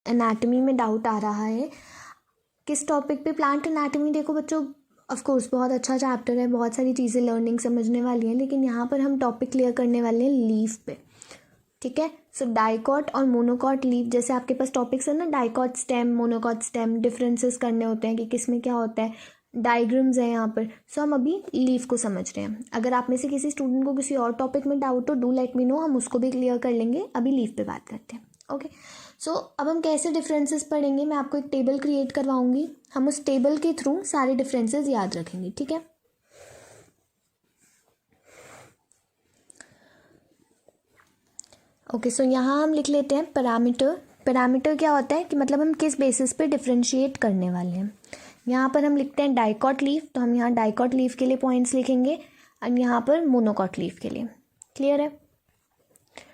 Anatomy में doubt आ रहा है, किस टॉपिक पे? Plant anatomy. देखो बच्चों, ऑफ कोर्स बहुत अच्छा चैप्टर है, बहुत सारी चीज़ें लर्निंग समझने वाली हैं, लेकिन यहाँ पर हम टॉपिक क्लियर करने वाले हैं लीफ पे, ठीक है। सो डाइकॉट और मोनोकॉट लीफ, जैसे आपके पास टॉपिक्स है ना, dicot stem, monocot stem, differences करने होते हैं कि किस में क्या होता है, डायग्राम्स है यहाँ पर। सो हम अभी लीफ को समझ रहे हैं। अगर आप में से किसी स्टूडेंट को किसी और टॉपिक में डाउट हो, डू लेट मी नो, हम उसको भी क्लियर कर लेंगे। अभी लीफ पे बात करते हैं, ओके। सो अब हम कैसे डिफरेंसेस पढ़ेंगे, मैं आपको एक टेबल क्रिएट करवाऊंगी, हम उस टेबल के थ्रू सारे डिफरेंसेस याद रखेंगे, ठीक है। ओके, सो यहाँ हम लिख लेते हैं पैरामीटर। पैरामीटर क्या होता है कि मतलब हम किस बेसिस पे डिफरेंशिएट करने वाले हैं। यहाँ पर हम लिखते हैं डाइकॉट लीफ, तो हम यहाँ डाइकॉट लीफ के लिए पॉइंट्स लिखेंगे और यहाँ पर मोनोकॉट लीफ के लिए। क्लियर है?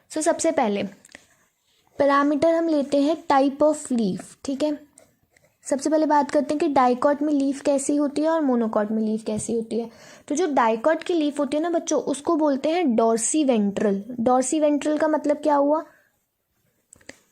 सो सबसे पहले पैरामीटर हम लेते हैं टाइप ऑफ लीफ, ठीक है। सबसे पहले बात करते हैं कि डाइकॉट में लीफ कैसी होती है और मोनोकॉट में लीफ कैसी होती है। तो जो डाइकॉट की लीफ होती है ना बच्चों, उसको बोलते हैं डॉर्सी वेंट्रल। डॉर्सी वेंट्रल का मतलब क्या हुआ?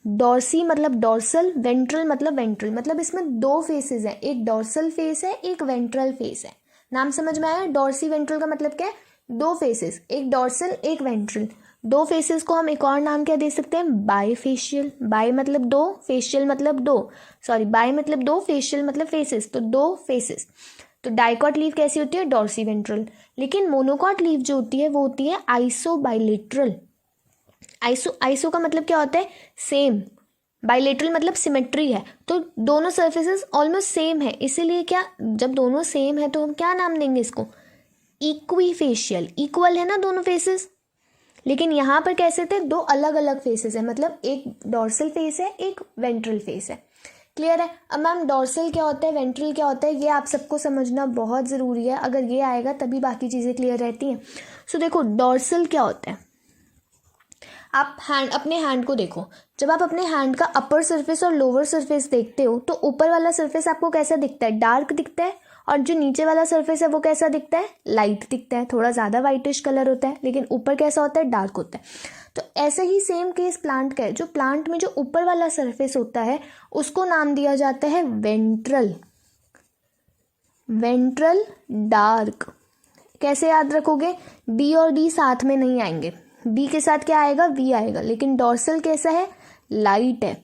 डॉर्सी मतलब डॉर्सल, वेंट्रल मतलब वेंट्रल, मतलब इसमें दो फेसेस हैं, एक डॉर्सल फेस है, एक वेंट्रल फेस है। नाम समझ में आया? डॉर्सी वेंट्रल का मतलब क्या है? दो फेसेस, एक डॉर्सल एक वेंट्रल। दो फेसेस को हम एक और नाम क्या दे सकते हैं? बाईफेशियल। बाई मतलब दो, फेशियल मतलब दो, सॉरी बाई मतलब दो, फेशियल मतलब फेसेस, तो दो फेसेस। तो डाइकॉट लीफ कैसी होती है? Dorsiventral. लेकिन मोनोकॉट लीफ जो होती है वो होती है आइसो बाइलेटरल। आइसो का मतलब क्या होता है? सेम। बाइलेटरल मतलब सिमेट्री है, तो दोनों सर्फेसेस ऑलमोस्ट सेम है, इसीलिए क्या, जब दोनों सेम है तो हम क्या नाम देंगे इसको? इक्विफेशियल। इक्वल है ना दोनों फेसेस, लेकिन यहाँ पर कैसे थे? दो अलग अलग फेसेस है, मतलब एक डॉर्सल फेस है, एक वेंट्रल फेस है। क्लियर है? अब मैम डॉर्सल क्या होता है, वेंट्रल क्या होता है, ये आप सबको समझना बहुत ज़रूरी है। अगर ये आएगा तभी बाकी चीज़ें क्लियर रहती हैं। सो देखो डॉर्सल क्या होता है, आप अपने हैंड को देखो। जब आप अपने हैंड का अपर सरफेस और लोअर सरफेस देखते हो तो ऊपर वाला सरफेस आपको कैसा दिखता है? डार्क दिखता है, और जो नीचे वाला सरफेस है वो कैसा दिखता है? लाइट दिखता है, थोड़ा ज़्यादा वाइटिश कलर होता है, लेकिन ऊपर कैसा होता है? डार्क होता है। तो ऐसे ही सेम केस प्लांट का है। जो प्लांट में जो ऊपर वाला सरफेस होता है उसको नाम दिया जाता है वेंट्रल। Ventral dark. कैसे याद रखोगे? डी और डी साथ में नहीं आएंगे, बी के साथ क्या आएगा? वी आएगा। लेकिन डॉर्सल कैसा है? लाइट है,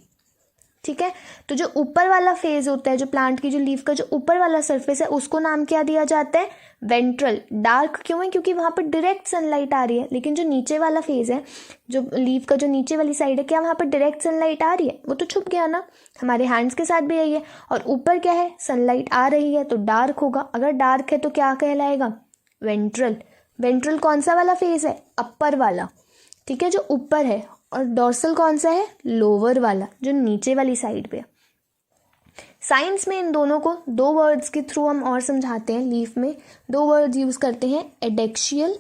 ठीक है। तो जो ऊपर वाला फेज होता है, जो प्लांट की जो लीफ का जो ऊपर वाला सरफेस है, उसको नाम क्या दिया जाता है? वेंट्रल। डार्क क्यों है? क्योंकि वहां पर डायरेक्ट सनलाइट आ रही है। लेकिन जो नीचे वाला फेज है, जो लीफ का जो नीचे वाली साइड है, क्या वहां पर डायरेक्ट सनलाइट आ रही है? वो तो छुप गया ना। हमारे हैंड्स के साथ भी यही है। और ऊपर क्या है? सनलाइट आ रही है तो डार्क होगा। अगर डार्क है तो क्या कहलाएगा? वेंट्रल। वेंट्रल कौन सा वाला फेज है? अपर वाला, ठीक है, जो ऊपर है। और डॉर्सल कौन सा है? लोअर वाला, जो नीचे वाली साइड पे। साइंस में इन दोनों को दो वर्ड्स के थ्रू हम और समझाते हैं। लीफ में दो वर्ड्स यूज करते हैं, एडेक्शियल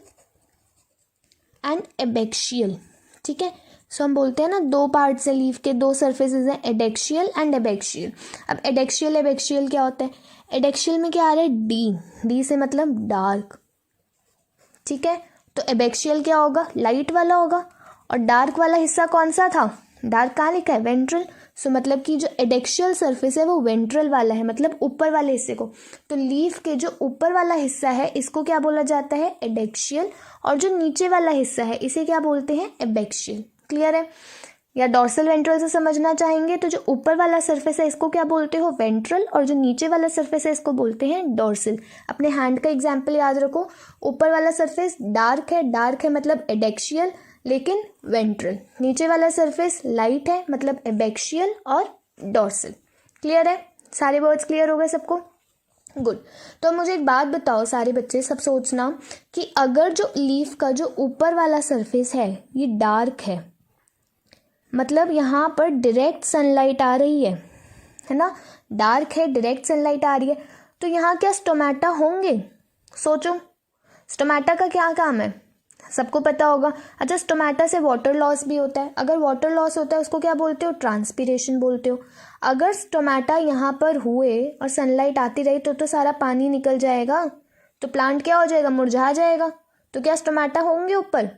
एंड एबेक्शियल, ठीक है। सो हम बोलते हैं ना दो पार्ट्स है लीफ के, दो सर्फेसेस हैं, एडेक्शियल एंड एबेक्शियल। अब एडेक्शियल एबेक्शियल क्या होता है? एडेक्शियल में क्या आ रहा है? डी। डी से मतलब डार्क, ठीक है। तो एबेक्शियल क्या होगा? लाइट वाला होगा। और डार्क वाला हिस्सा कौन सा था? डार्क कहाँ लिखा है? वेंट्रल। सो मतलब कि जो एडेक्शियल सरफेस है वो वेंट्रल वाला है, मतलब ऊपर वाले हिस्से को। तो लीफ के जो ऊपर वाला हिस्सा है इसको क्या बोला जाता है? एडेक्शियल। और जो नीचे वाला हिस्सा है इसे क्या बोलते हैं? एबेक्शियल। क्लियर है? या डॉर्सल वेंट्रल से समझना चाहेंगे तो जो ऊपर वाला सरफेस है इसको क्या बोलते हो? वेंट्रल। और जो नीचे वाला सरफेस है इसको बोलते हैं डॉर्सल। अपने हैंड का एग्जांपल याद रखो। ऊपर वाला सरफेस डार्क है, डार्क है मतलब एडेक्शियल लेकिन वेंट्रल। नीचे वाला सरफेस लाइट है मतलब एबेक्शियल और डॉर्सल। क्लियर है? सारे वर्ड्स क्लियर हो गए सबको? गुड। तो मुझे एक बात बताओ सारे बच्चे, सब सोचना कि अगर जो लीफ का जो ऊपर वाला सरफेस है ये डार्क है, मतलब यहाँ पर डायरेक्ट सनलाइट आ रही है ना, डार्क है, डायरेक्ट सनलाइट आ रही है, तो यहाँ क्या स्टोमेटा होंगे? सोचो, स्टोमेटा का क्या काम है? सबको पता होगा। अच्छा, स्टोमेटा से वाटर लॉस भी होता है। अगर वाटर लॉस होता है उसको क्या बोलते हो? ट्रांसपीरेशन बोलते हो। अगर स्टोमेटा यहाँ पर हुए और सनलाइट आती रही तो सारा पानी निकल जाएगा, तो प्लांट क्या हो जाएगा? मुरझा जाएगा। तो क्या स्टोमेटा होंगे ऊपर?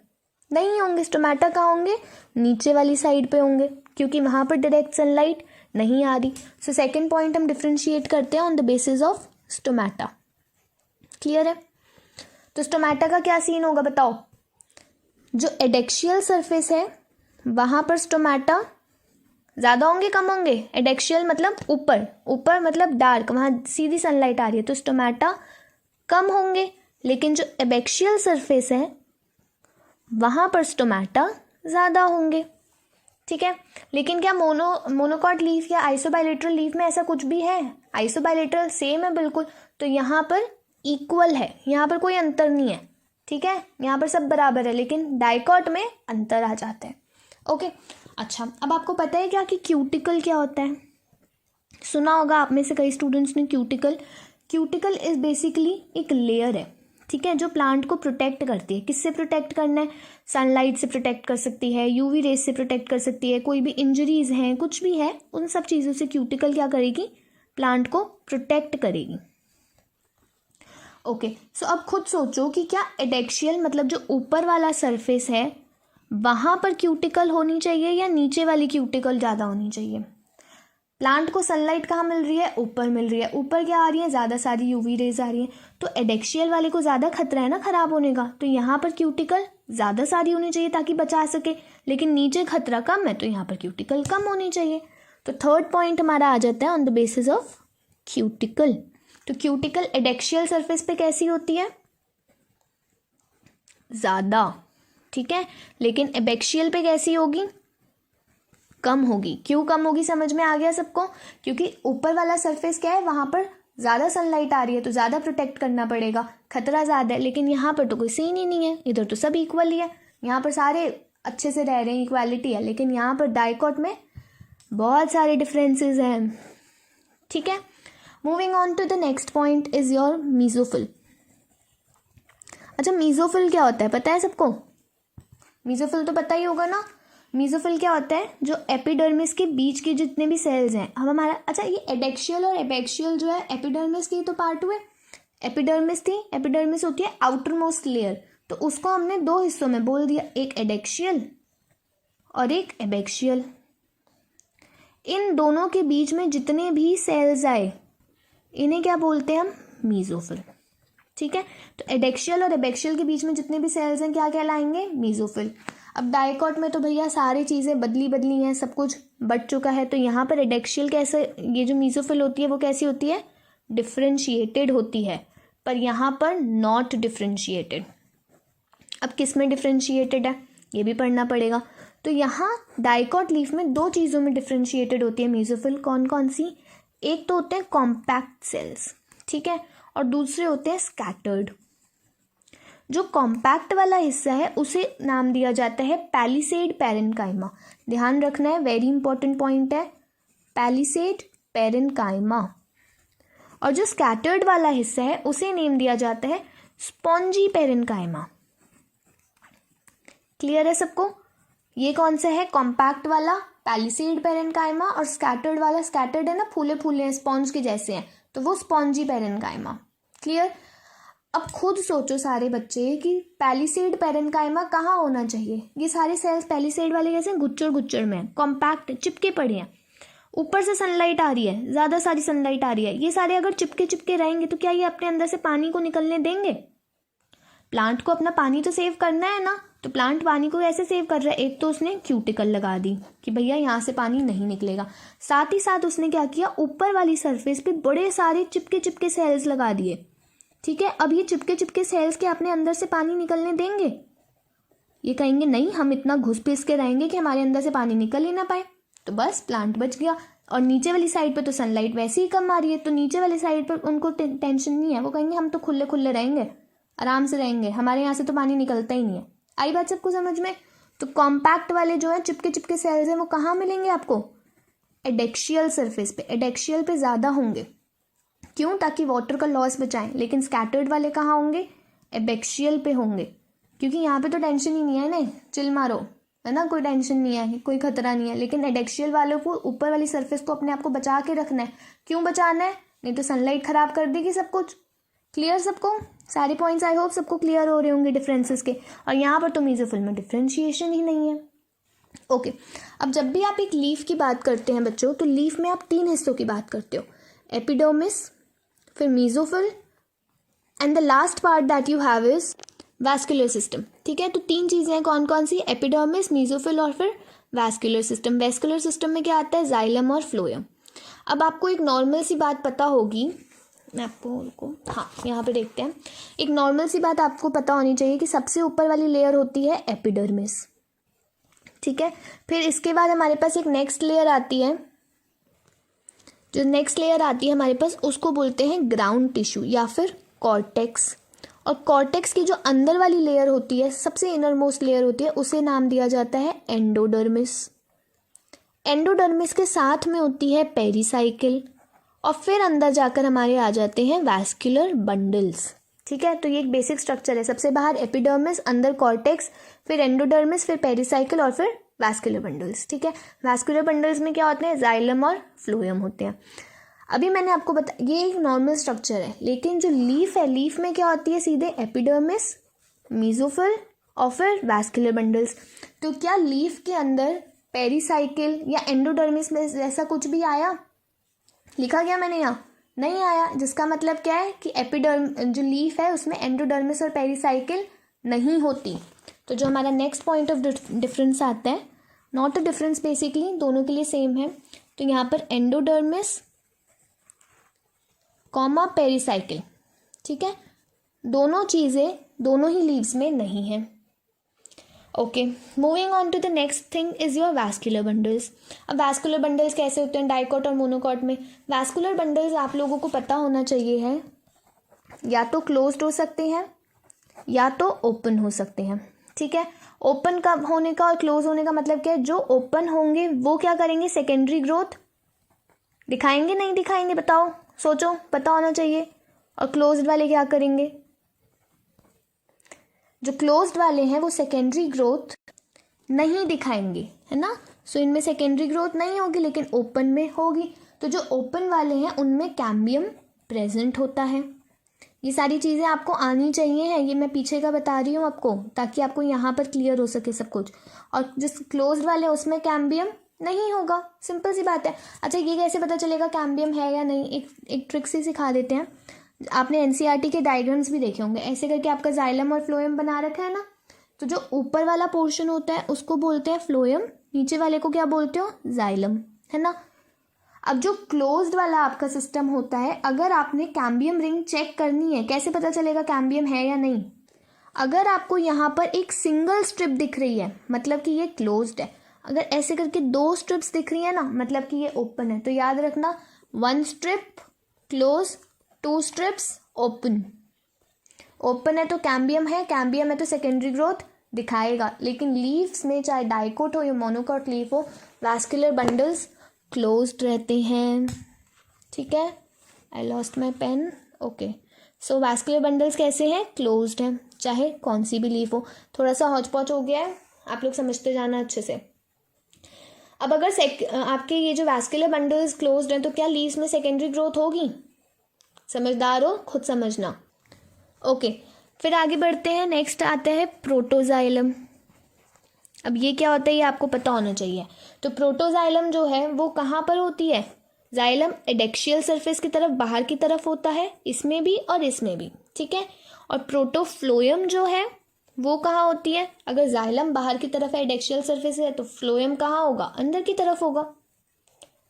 नहीं होंगे। स्टोमेटा कहाँ होंगे? नीचे वाली साइड पे होंगे, क्योंकि वहां पर डायरेक्ट सनलाइट नहीं आ रही। सो सेकेंड पॉइंट हम डिफ्रेंशिएट करते हैं on the basis of stomata. Clear है? तो स्टोमेटा का क्या सीन होगा बताओ। जो एडेक्शियल सरफेस है वहाँ पर स्टोमेटा ज़्यादा होंगे कम होंगे? एडेक्शियल मतलब ऊपर, ऊपर मतलब डार्क, वहाँ सीधी सनलाइट आ रही है तो स्टोमेटा कम होंगे। लेकिन जो एबैक्शियल सरफेस है वहाँ पर स्टोमेटा ज़्यादा होंगे। ठीक है, लेकिन क्या मोनोकॉट लीफ या आइसोबाइलेटरल लीफ में ऐसा कुछ भी है? आइसोबाइलेटरल सेम है बिल्कुल, तो यहाँ पर इक्वल है, यहाँ पर कोई अंतर नहीं है। ठीक है, यहाँ पर सब बराबर है, लेकिन डाइकॉट में अंतर आ जाता है। ओके, अच्छा अब आपको पता है क्या कि क्यूटिकल क्या होता है? सुना होगा आप में से कई स्टूडेंट्स ने क्यूटिकल। क्यूटिकल इज बेसिकली एक लेयर है, ठीक है, जो प्लांट को प्रोटेक्ट करती है। किससे प्रोटेक्ट करना है? सनलाइट से प्रोटेक्ट कर सकती है, यूवी रेस से प्रोटेक्ट कर सकती है, कोई भी इंजरीज हैं, कुछ भी है, उन सब चीज़ों से क्यूटिकल क्या करेगी? प्लांट को प्रोटेक्ट करेगी। ओके, सो अब खुद सोचो कि क्या एडेक्शियल मतलब जो ऊपर वाला सरफेस है वहाँ पर क्यूटिकल होनी चाहिए या नीचे वाली क्यूटिकल ज़्यादा होनी चाहिए? प्लांट को सनलाइट कहाँ मिल रही है? ऊपर मिल रही है। ऊपर क्या आ रही है? ज़्यादा सारी यूवी रेज आ रही है, तो एडेक्शियल वाले को ज़्यादा खतरा है ना खराब होने का, तो यहाँ पर क्यूटिकल ज़्यादा सारी होनी चाहिए ताकि बचा सके। लेकिन नीचे खतरा कम है तो यहाँ पर क्यूटिकल कम होनी चाहिए। तो थर्ड पॉइंट हमारा आ जाता है on the basis of cuticle. तो क्यूटिकल एडेक्शियल सरफेस पे कैसी होती है? ज़्यादा। ठीक है, लेकिन एबैक्शियल पे कैसी होगी? कम होगी। क्यों कम होगी समझ में आ गया सबको? क्योंकि ऊपर वाला सरफेस क्या है, वहाँ पर ज़्यादा सनलाइट आ रही है तो ज़्यादा प्रोटेक्ट करना पड़ेगा, खतरा ज़्यादा है। लेकिन यहाँ पर तो कोई सीन ही नहीं है, इधर तो सब इक्वल ही है, यहाँ पर सारे अच्छे से रह रहे हैं, इक्वालिटी है। लेकिन यहाँ पर डाइकॉट में बहुत सारे डिफरेंसेस हैं। ठीक है, moving on to the next point is your mesophyll. अच्छा, मीजोफिल क्या होता है पता है सबको? मीजोफिल तो पता ही होगा ना। मीजोफिल क्या होता है? जो एपिडर्मिस के बीच के जितने भी सेल्स हैं, अब हमारा अच्छा ये एडेक्शियल और एबैक्शियल जो है एपिडर्मिस की तो पार्ट हुए। एपिडर्मिस थी, एपिडर्मिस होती है आउटर मोस्ट लेयर, तो उसको हमने दो हिस्सों में बोल दिया, एक एडेक्शियल और एक एबैक्शियल। इन दोनों के बीच में जितने भी सेल्स आए इन्हें क्या बोलते हैं हम? मीजोफिल। ठीक है, तो एडेक्शियल और एबैक्शियल के बीच में जितने भी सेल्स हैं क्या कहलाएंगे? मीजोफिल। अब डाइकॉट में तो भैया सारी चीज़ें बदली हैं, सब कुछ बढ़ चुका है, तो यहाँ पर एडेक्शियल कैसे, ये जो मीजोफिल होती है वो कैसी होती है? डिफ्रेंशिएटेड होती है, पर यहाँ पर नॉट डिफ्रेंशिएटेड। अब किस में डिफ्रेंशिएटेड है ये भी पढ़ना पड़ेगा। तो यहाँ डाइकॉट लीफ में दो चीज़ों में डिफ्रेंशिएटेड होती है मीजोफिल। कौन कौन सी? एक तो होते हैं कॉम्पैक्ट सेल्स, ठीक है, और दूसरे होते हैं स्कैटर्ड। जो कॉम्पैक्ट वाला हिस्सा है उसे नाम दिया जाता है पैलिसेड पैरेन्काइमा। ध्यान रखना है, वेरी इंपॉर्टेंट पॉइंट है, पैलिसेड पैरेन्काइमा। और जो स्कैटर्ड वाला हिस्सा है उसे नेम दिया जाता है स्पॉन्जी पैरेन्काइमा। क्लियर है सबको? ये कौन सा है? कॉम्पैक्ट वाला पैलिसेड पैरेन्काइमा, और स्कैटर्ड वाला, स्कैटर्ड है ना, फूले फूले हैं, स्पॉन्ज के जैसे हैं, तो वो स्पॉन्जी पैरेन्काइमा। क्लियर? अब खुद सोचो सारे बच्चे कि पैलिसेड पैरेन्काइमा कहाँ होना चाहिए? ये सारे सेल्स पैलिसेड वाले कैसे गुच्चड़ गुच्चड़ में हैं, कॉम्पैक्ट चिपके पड़े हैं, ऊपर से सनलाइट आ रही है, ज़्यादा सारी सनलाइट आ रही है, ये सारे अगर चिपके चिपके रहेंगे तो क्या ये अपने अंदर से पानी को निकलने देंगे? प्लांट को अपना पानी तो सेव करना है ना, तो प्लांट पानी को कैसे सेव कर रहा है? एक तो उसने क्यूटिकल लगा दी कि भैया यहाँ से पानी नहीं निकलेगा, साथ ही साथ उसने क्या किया, ऊपर वाली सरफेस पे बड़े सारे चिपके चिपके सेल्स लगा दिए। ठीक है, अब ये चिपके चिपके सेल्स के अपने अंदर से पानी निकलने देंगे? ये कहेंगे नहीं, हम इतना घुस पिस के रहेंगे कि हमारे अंदर से पानी निकल ही ना पाए, तो बस प्लांट बच गया। और नीचे वाली साइड पे तो सनलाइट वैसे ही कम आ रही है, तो नीचे वाली साइड पर उनको टेंशन नहीं है, वो कहेंगे हम तो खुले खुले रहेंगे, आराम से रहेंगे, हमारे यहाँ से तो पानी निकलता ही नहीं है। आई बात सबको समझ में? तो कॉम्पैक्ट वाले जो है चिपके चिपके सेल्स हैं वो कहाँ मिलेंगे आपको? एडेक्शियल सरफेस पे, एडेक्शियल पे ज़्यादा होंगे। क्यों? ताकि वाटर का लॉस बचाएं। लेकिन स्कैटर्ड वाले कहाँ होंगे? एबैक्शियल पे होंगे, क्योंकि यहाँ पे तो टेंशन ही नहीं है ना, चिल मारो, है ना, कोई टेंशन नहीं है, कोई खतरा नहीं है। लेकिन एडेक्शियल वालों को ऊपर वाली सरफेस को अपने आप को बचा के रखना है। क्यों बचाना है? नहीं तो सनलाइट खराब कर देगी सब कुछ। क्लियर सबको? सारे पॉइंट्स आई होप सबको क्लियर हो रहे होंगे डिफरेंसेस के। और यहाँ पर तो मीजोफिल में डिफ्रेंशिएशन ही नहीं है। ओके, अब जब भी आप एक लीफ की बात करते हैं बच्चों, तो लीफ में आप 3 हिस्सों की बात करते हो, एपिडर्मिस, फिर mesophyll, and the last part that you have is vascular system. ठीक है, तो 3 चीज़ें हैं, कौन कौन सी? एपिडर्मिस, मीजोफिल और फिर वैस्कुलर सिस्टम। वैस्कुलर सिस्टम में क्या आता है? जाइलम और फ्लोएम। अब आपको एक नॉर्मल सी बात पता होगी, मैं आपको हाँ यहाँ पे देखते हैं, एक नॉर्मल सी बात आपको पता होनी चाहिए कि सबसे ऊपर वाली लेयर होती है एपिडर्मिस। ठीक है, फिर इसके बाद हमारे पास एक नेक्स्ट लेयर आती है, जो नेक्स्ट लेयर आती है हमारे पास उसको बोलते हैं ग्राउंड टिश्यू या फिर कॉर्टेक्स। और कॉर्टेक्स की जो अंदर वाली लेयर होती है, सबसे इनर मोस्ट लेयर होती है, उसे नाम दिया जाता है एंडोडर्मिस। एंडोडर्मिस के साथ में होती है पेरिसाइकिल, और फिर अंदर जाकर हमारे आ जाते हैं वैस्कुलर बंडल्स। ठीक है, तो ये एक बेसिक स्ट्रक्चर है, सबसे बाहर एपिडर्मिस, अंदर कॉर्टेक्स, फिर एंडोडर्मिस, फिर पेरिसाइकिल और फिर वैस्कुलर बंडल्स। ठीक है, वैस्कुलर बंडल्स में क्या होते हैं? जाइलम और फ्लोएम होते हैं। अभी मैंने आपको ये एक नॉर्मल स्ट्रक्चर है, लेकिन जो लीफ है, लीफ में क्या होती है? सीधे एपिडर्मिस, मीजोफिल और फिर वैस्कुलर बंडल्स। तो क्या लीफ के अंदर पेरिसाइकिल या एंडोडर्मिस में ऐसा कुछ भी आया? लिखा गया मैंने यहाँ? नहीं आया, जिसका मतलब क्या है कि जो लीफ है उसमें एंडोडर्मिस और पेरिसाइकिल नहीं होती। तो जो हमारा नेक्स्ट पॉइंट ऑफ डिफरेंस आता है, नॉट अ डिफरेंस बेसिकली, दोनों के लिए सेम है, तो यहाँ पर एंडोडर्मिस कॉमा पेरिसाइकिल। ठीक है, दोनों चीज़ें दोनों ही लीव्स में नहीं है। Okay, moving on to the next thing is your vascular bundles. अब वैस्कुलर बंडल्स कैसे होते हैं डाइकोट और मोनोकोट में? वैस्कुलर बंडल्स आप लोगों को पता होना चाहिए है, या तो क्लोज्ड हो सकते हैं या तो ओपन हो सकते हैं। ठीक है, ओपन का होने का और क्लोज होने का मतलब क्या है? जो ओपन होंगे वो क्या करेंगे? सेकेंडरी ग्रोथ दिखाएंगे, नहीं दिखाएंगे? बताओ, सोचो, पता होना चाहिए। और क्लोज्ड वाले क्या करेंगे? जो क्लोज्ड वाले हैं वो सेकेंडरी ग्रोथ नहीं दिखाएंगे, है ना। सो इनमें सेकेंडरी ग्रोथ नहीं होगी, लेकिन ओपन में होगी। तो जो ओपन वाले हैं उनमें कैम्बियम प्रेजेंट होता है। ये सारी चीज़ें आपको आनी चाहिए है, ये मैं पीछे का बता रही हूँ आपको, ताकि आपको यहाँ पर क्लियर हो सके सब कुछ। और जिस क्लोज्ड वाले उसमें कैम्बियम नहीं होगा, सिंपल सी बात है। अच्छा, ये कैसे पता चलेगा कैम्बियम है या नहीं? एक ट्रिक से सिखा देते हैं। आपने एनसीईआरटी के डायग्राम्स भी देखे होंगे, ऐसे करके आपका जाइलम और फ्लोएम बना रखा है ना। तो जो ऊपर वाला पोर्शन होता है उसको बोलते हैं फ्लोएम, नीचे वाले को क्या बोलते हो? जाइलम, है ना। अब जो क्लोज्ड वाला आपका सिस्टम होता है, अगर आपने कैम्बियम रिंग चेक करनी है, कैसे पता चलेगा कैम्बियम है या नहीं? अगर आपको यहाँ पर एक सिंगल स्ट्रिप दिख रही है, मतलब कि ये क्लोज्ड है। अगर ऐसे करके 2 स्ट्रिप्स दिख रही है ना, मतलब कि ये ओपन है। तो याद रखना, 1 strip close, 2 strips open. Open है तो कैम्बियम है, कैम्बियम है तो सेकेंडरी ग्रोथ दिखाएगा। लेकिन लीव्स में चाहे डाइकोट हो या मोनोकोट लीफ हो, वैस्कुलर बंडल्स क्लोज्ड रहते हैं। ठीक है, I lost my pen. Okay, so vascular bundles कैसे हैं? क्लोज्ड हैं, चाहे कौन सी भी लीफ हो। थोड़ा सा हौच पौच हो गया है, आप लोग समझते जाना अच्छे से। अब अगर आपके ये जो वैस्कुलर बंडल्स क्लोज्ड हैं, तो क्या लीव्स में सेकेंडरी ग्रोथ होगी? समझदार हो, खुद समझना। ओके, फिर आगे बढ़ते हैं। नेक्स्ट आता है प्रोटोजाइलम। अब ये क्या होता है ये आपको पता होना चाहिए। तो प्रोटोजाइलम जो है वो कहाँ पर होती है? जाइलम एडेक्शियल सरफेस की तरफ, बाहर की तरफ होता है, इसमें भी और इसमें भी। ठीक है, और प्रोटोफ्लोएम जो है वो कहाँ होती है? अगर जाइलम बाहर की तरफ है, एडेक्शियल सरफेस है, तो फ्लोएम कहाँ होगा? अंदर की तरफ होगा।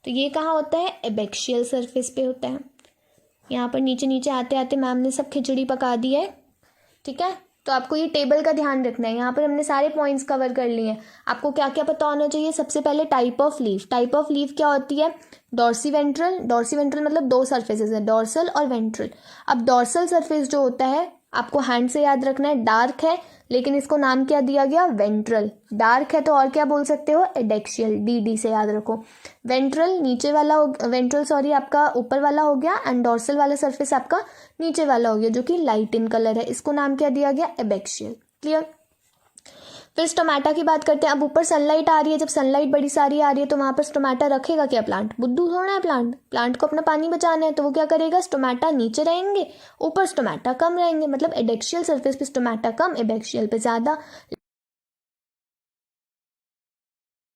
तो ये कहाँ होता है? एबैक्शियल सरफेस पे होता है। यहाँ पर नीचे नीचे आते आते मैम ने सब खिचड़ी पका दी है। ठीक है, तो आपको ये टेबल का ध्यान रखना है। यहाँ पर हमने सारे पॉइंट्स कवर कर लिए हैं। आपको क्या क्या पता होना चाहिए? सबसे पहले type of leaf. Type of leaf क्या होती है? Dorsey ventral. डॉर्सी वेंट्रल मतलब 2 सरफेसेस है, डॉर्सल और वेंट्रल। अब डॉर्सल सरफेस जो होता है आपको हैंड से याद रखना है, डार्क है, लेकिन इसको नाम क्या दिया गया? वेंट्रल। डार्क है तो और क्या बोल सकते हो? एडेक्शियल, डी से याद रखो। वेंट्रल नीचे वाला वेंट्रल सॉरी आपका ऊपर वाला हो गया, एंड डॉर्सल वाला सरफेस आपका नीचे वाला हो गया, जो कि लाइट इन कलर है। इसको नाम क्या दिया गया? एबैक्शियल। क्लियर। फिर स्टोमेटा की बात करते हैं। अब ऊपर सनलाइट आ रही है, जब सनलाइट बड़ी सारी आ रही है तो वहां पर स्टोमेटा रखेगा क्या प्लांट? बुद्धू थोड़ा है प्लांट को अपना पानी बचाना है, तो वो क्या करेगा? स्टोमेटा नीचे रहेंगे, ऊपर स्टोमेटा कम रहेंगे। मतलब एडेक्शियल सरफेस पे स्टोमेटा कम, एबैक्शियल पे ज्यादा।